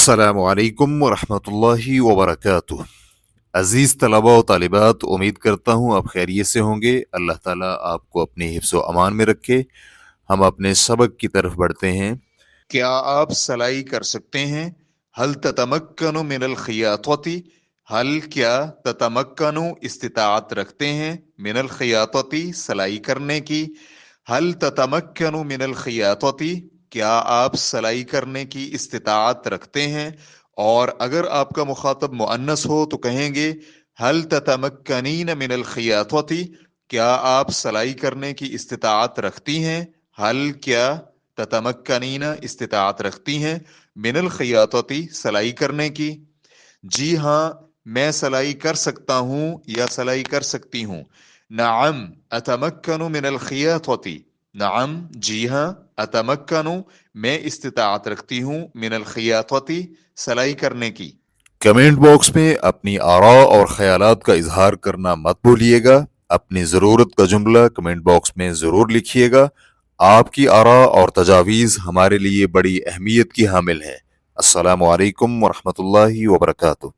अस्सलामु अलैकुम वरहमतुल्लाहि वबरकातुह। अज़ीज़ तलबा व तालिबात, उम्मीद करता हूँ आप खैरियत से होंगे। अल्लाह ताला आपको अपने हिफ्ज़ व अमान में रखे। हम अपने सबक की तरफ बढ़ते हैं। क्या आप सलाई कर सकते हैं? हल ततमक्कनु मिनल खियातती, हल क्या ततमक्कनु इस्तिताअत रखते हैं, मिनल खियातती सलाई करने की। हल ततमक्कनु मिनल खियातती, क्या आप सलाई करने की इस्तिताअत रखते हैं। और अगर आपका मुखातब मुअन्नस हो तो कहेंगे हल ततमक्कनीन मिनल खियातती, क्या आप सलाई करने की इस्तिताअत रखती हैं। हल क्या ततमक्कनीन इस्तिताअत रखती हैं, मिनल खियातती सलाई करने की। जी हाँ, मैं सलाई कर सकता हूँ या सलाई कर सकती हूँ। नअम अतमक्कनु मिनल खियातती, नअम जी हाँ, अतमक्कनु मैं इस्तिताअत रखती हूँ, मिनल खियातती सलाई करने की। कमेंट बॉक्स में अपनी आरा और ख्यालात का इजहार करना मत भूलिएगा। अपनी ज़रूरत का जुमला कमेंट बॉक्स में ज़रूर लिखिएगा। आपकी आरा और तजावीज़ हमारे लिए बड़ी अहमियत की हामिल हैं। अस्सलामु अलैकुम वरहमतुल्लाहि वबरकातुह।